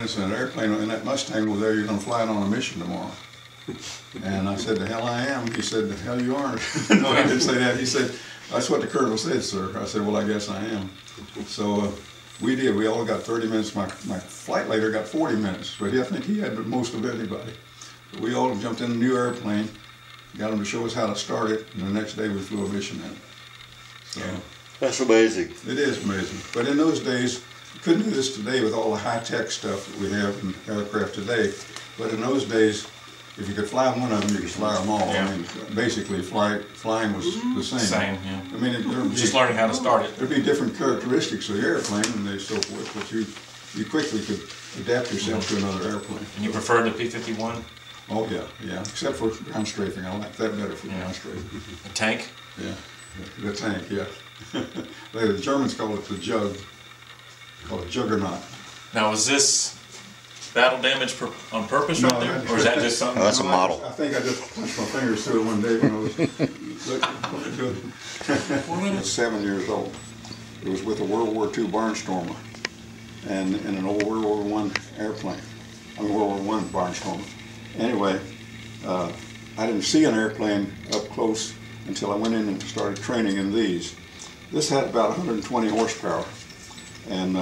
It's an airplane in that Mustang over there, you're going to fly it on a mission tomorrow. And I said, the hell I am. He said, the hell you aren't. No, he didn't say that. He said, that's what the colonel said, sir. I said, well, I guess I am. So we did. We all got 30 minutes. My flight later got 40 minutes, but I think he had the most of anybody. But we all jumped in a new airplane, got him to show us how to start it, and the next day we flew a mission in it. So, that's amazing. It is amazing. But in those days, you couldn't do this today with all the high-tech stuff that we have in aircraft today. But in those days, if you could fly one of them, you could fly them all. Yeah. I mean, basically, flying was the same. Same, yeah. I mean, Just learning how to start it. There'd be different characteristics of the airplane and so forth, but you quickly could adapt yourself to another airplane. And you prefer the P-51? Oh yeah, yeah. Except for ground strafing, I like that better for ground strafing. A tank? Yeah, the tank. Yeah. The Germans call it the jug. Called a juggernaut. Now, was this battle damage on purpose right there, or is that just something? Oh, that's a model. I think I just punched my fingers through it one day when I was looking. I was 7 years old. It was with a World War II barnstormer and in an old World War I airplane. I mean, World War I barnstormer. Anyway, I didn't see an airplane up close until I went in and started training in these. This had about 120 horsepower and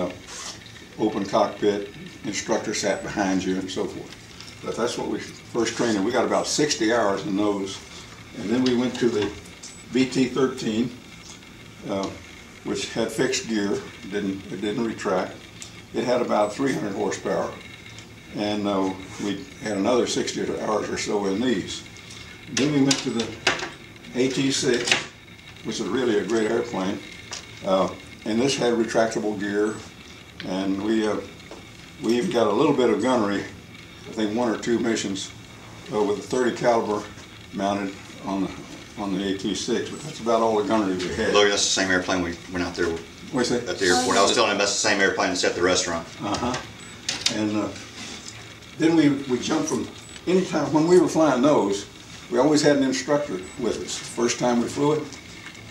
open cockpit, instructor sat behind you and so forth. But that's what we first trained in. We got about 60 hours in those. And then we went to the BT-13, which had fixed gear. It didn't retract. It had about 300 horsepower. And we had another 60 hours or so in these. Then we went to the AT-6, which is really a great airplane. And this had retractable gear. And we even got a little bit of gunnery, I think 1 or 2 missions with a 30 caliber mounted on the AT-6, but that's about all the gunnery we had. Look, that's the same airplane we went out there What's that? at the airport. I was telling him that's the same airplane that's at the restaurant. And then we jumped from any time, when we were flying those, we always had an instructor with us. First time we flew it.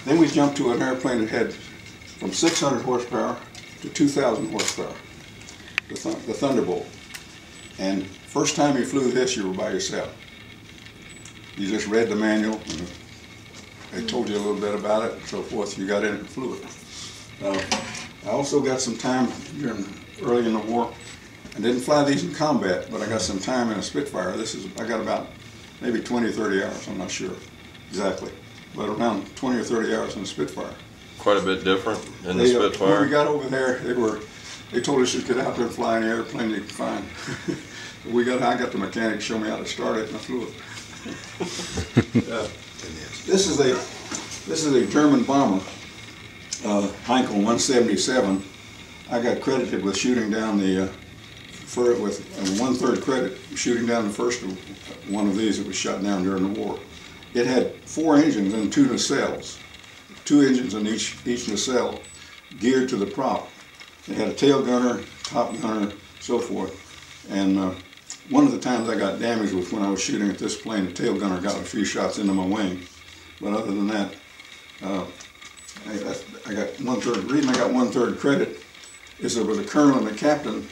Then we jumped to an airplane that had from 600 horsepower to 2,000 horsepower, the Thunderbolt. And first time you flew this, you were by yourself. You just read the manual, and they told you a little bit about it and so forth. You got in and flew it. I also got some time early in the war. I didn't fly these in combat, but I got some time in a Spitfire. I got about maybe 20 or 30 hours, I'm not sure exactly, but around 20 or 30 hours in a Spitfire. Quite a bit different in the Spitfire. When we got over there, they told us to get out there and fly in the airplane they could find. I got the mechanic to show me how to start it, and I flew it. This is a German bomber, Heinkel 177. I got credited with shooting down with 1/3 credit, shooting down the first one of these that was shot down during the war. It had 4 engines and 2 nacelles. 2 engines in each nacelle, geared to the prop. It had a tail gunner, top gunner, so forth. And one of the times I got damaged was when I was shooting at this plane. The tail gunner got a few shots into my wing. But other than that, I got 1/3. The reason I got 1/3 credit is there was a colonel and a captain,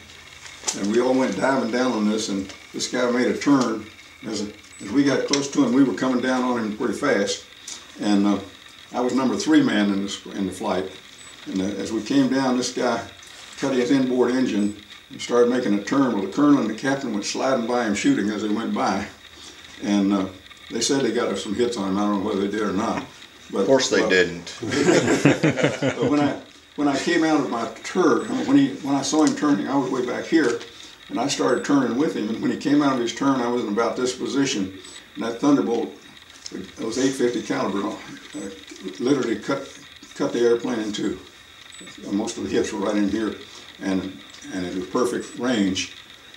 and we all went diving down on this, and this guy made a turn. As we got close to him, we were coming down on him pretty fast. And I was number 3 man in the flight, and as we came down, this guy cut his inboard engine and started making a turn. Well, the colonel and the captain went sliding by him, shooting as they went by, and they said they got some hits on him. I don't know whether they did or not. But, Of course they didn't. But when I came out of my turn, when I saw him turning, I was way back here, and I started turning with him. And when he came out of his turn, I was in about this position, and that Thunderbolt, it was 850 caliber, literally cut the airplane in 2. Most of the hits were right in here, and it was perfect range,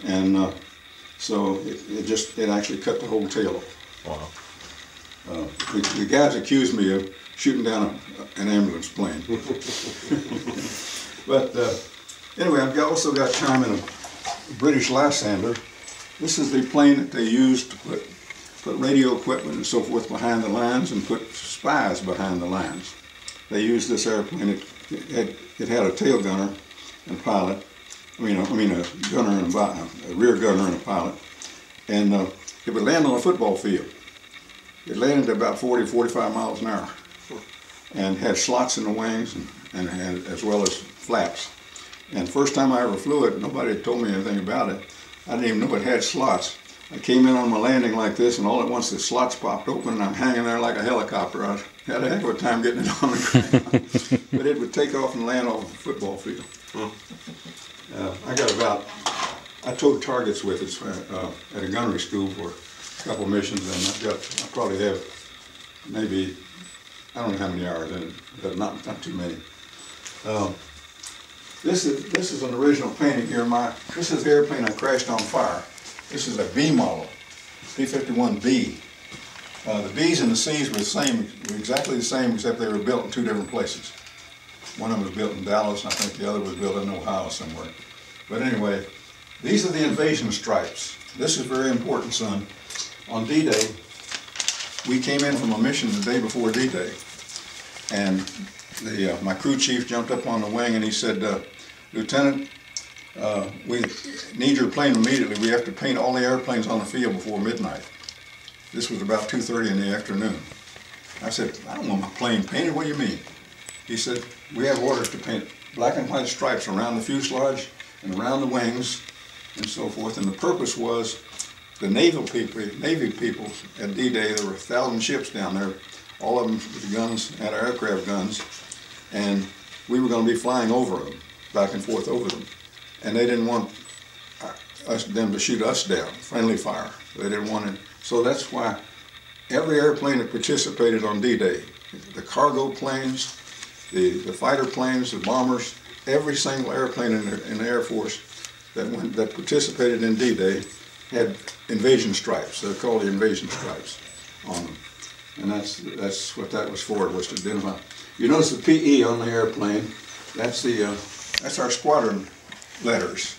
and so it actually cut the whole tail off. Wow. The guys accused me of shooting down an ambulance plane. But anyway, I've also got time in a British Lysander. This is the plane that they used to put radio equipment and so forth behind the lines and put spies behind the lines. They used this airplane. It had a tail gunner and pilot, I mean a gunner and a rear gunner and a pilot, and it would land on a football field. It landed at about 40, 45 miles an hour, and had slots in the wings and had, as well as flaps. And the first time I ever flew it, nobody had told me anything about it. I didn't even know it had slots. I came in on my landing like this, and all at once the slots popped open, and I'm hanging there like a helicopter. I had a heck of a time getting it on the ground. But it would take off and land off the football field. I towed targets with it at a gunnery school for a couple of missions, and I probably have maybe, I don't know how many hours in it, but not too many. This is an original painting here. This is the airplane I crashed on fire. This is a B model, P-51 B. The B's and the C's were exactly the same, except they were built in two different places. One of them was built in Dallas, and I think the other was built in Ohio somewhere. But anyway, these are the invasion stripes. This is very important, son. On D-Day, we came in from a mission the day before D-Day, and my crew chief jumped up on the wing and he said, Lieutenant, we need your plane immediately. We have to paint all the airplanes on the field before midnight. This was about 2:30 in the afternoon. I said, I don't want my plane painted. What do you mean? He said, we have orders to paint black and white stripes around the fuselage and around the wings and so forth. And the purpose was the Navy people at D-Day, there were 1,000 ships down there, all of them with guns, anti-aircraft guns, and we were going to be flying over them, back and forth over them. And they didn't want them to shoot us down, friendly fire. They didn't want it. So that's why every airplane that participated on D-Day, the cargo planes, the fighter planes, the bombers, every single airplane in the Air Force that participated in D-Day had invasion stripes. They're called the invasion stripes on them. And that's what that was for, was to identify. You notice the PE on the airplane, that's our squadron letters.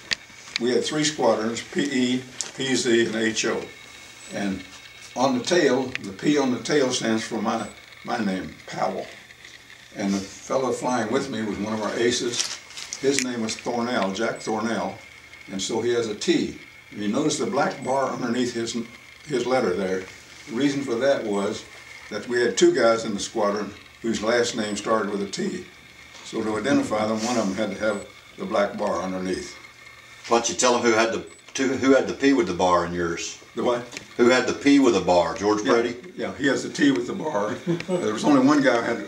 We had 3 squadrons, PE, PZ, and HO. And on the tail, the P on the tail stands for my name, Powell. And the fellow flying with me was one of our aces. His name was Thornell, Jack Thornell, and so he has a T. And you notice the black bar underneath his letter there. The reason for that was that we had 2 guys in the squadron whose last name started with a T. So to identify them, one of them had to have the black bar underneath. Why don't you tell them who had the P with the bar in yours? The what? Who had the P with the bar? George Brady? Yeah, he has the T with the bar. There was only one guy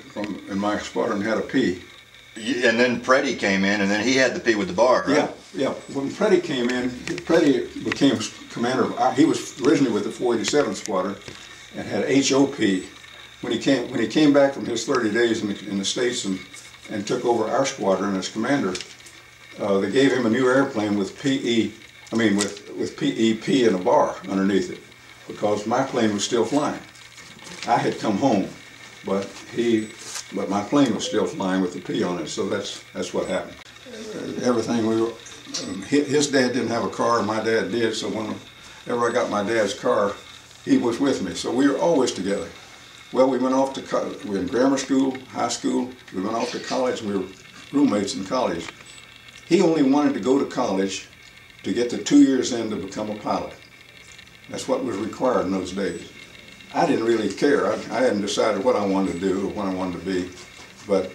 in my squadron had a P. And then Preddy came in, and then he had the P with the bar, right? Yeah. When Preddy came in, Preddy became commander. He was originally with the 487th Squadron and had HOP. When he came back from his 30 days in the States and took over our squadron as commander, they gave him a new airplane with with PEP and a bar underneath it, because my plane was still flying. I had come home, but my plane was still flying with the P on it, so that's what happened. Everything his dad didn't have a car, and my dad did, so whenever I got my dad's car, he was with me, so we were always together. Well, we went off to we were in grammar school, high school, we went off to college, and we were roommates in college. He only wanted to go to college to get the 2 years in to become a pilot. That's what was required in those days. I didn't really care. I hadn't decided what I wanted to do or what I wanted to be, but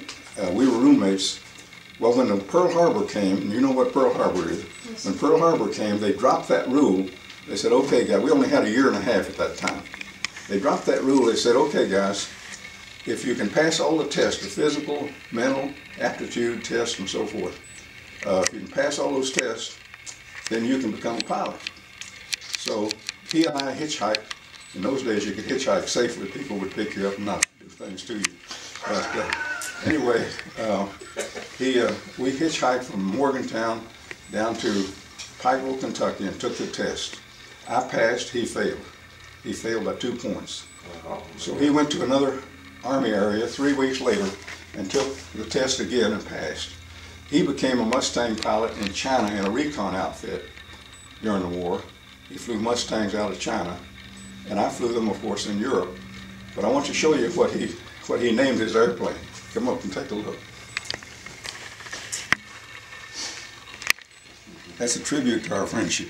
we were roommates. Well, when the Pearl Harbor came, and you know what Pearl Harbor is, yes. When Pearl Harbor came, they dropped that rule. They said, okay, guys, we only had a year and a half at that time. They dropped that rule. They said, okay, guys, if you can pass all the tests, the physical, mental, aptitude tests, and so forth, if you can pass all those tests, then you can become a pilot. So he and I hitchhiked. In those days, you could hitchhike safely. People would pick you up and not do things to you. But anyway, we hitchhiked from Morgantown down to Pikeville, Kentucky, and took the test. I passed, he failed. He failed by 2 points. So he went to another Army area 3 weeks later and took the test again and passed. He became a Mustang pilot in China in a recon outfit during the war. He flew Mustangs out of China, and I flew them, of course, in Europe. But I want to show you what he named his airplane. Come up and take a look. That's a tribute to our friendship.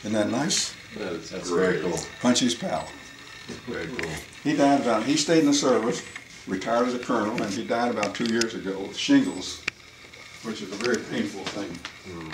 Isn't that nice? That's very cool. Punchy's pal. Very cool. He stayed in the service, retired as a colonel, and he died about 2 years ago with shingles, which is a very painful thing.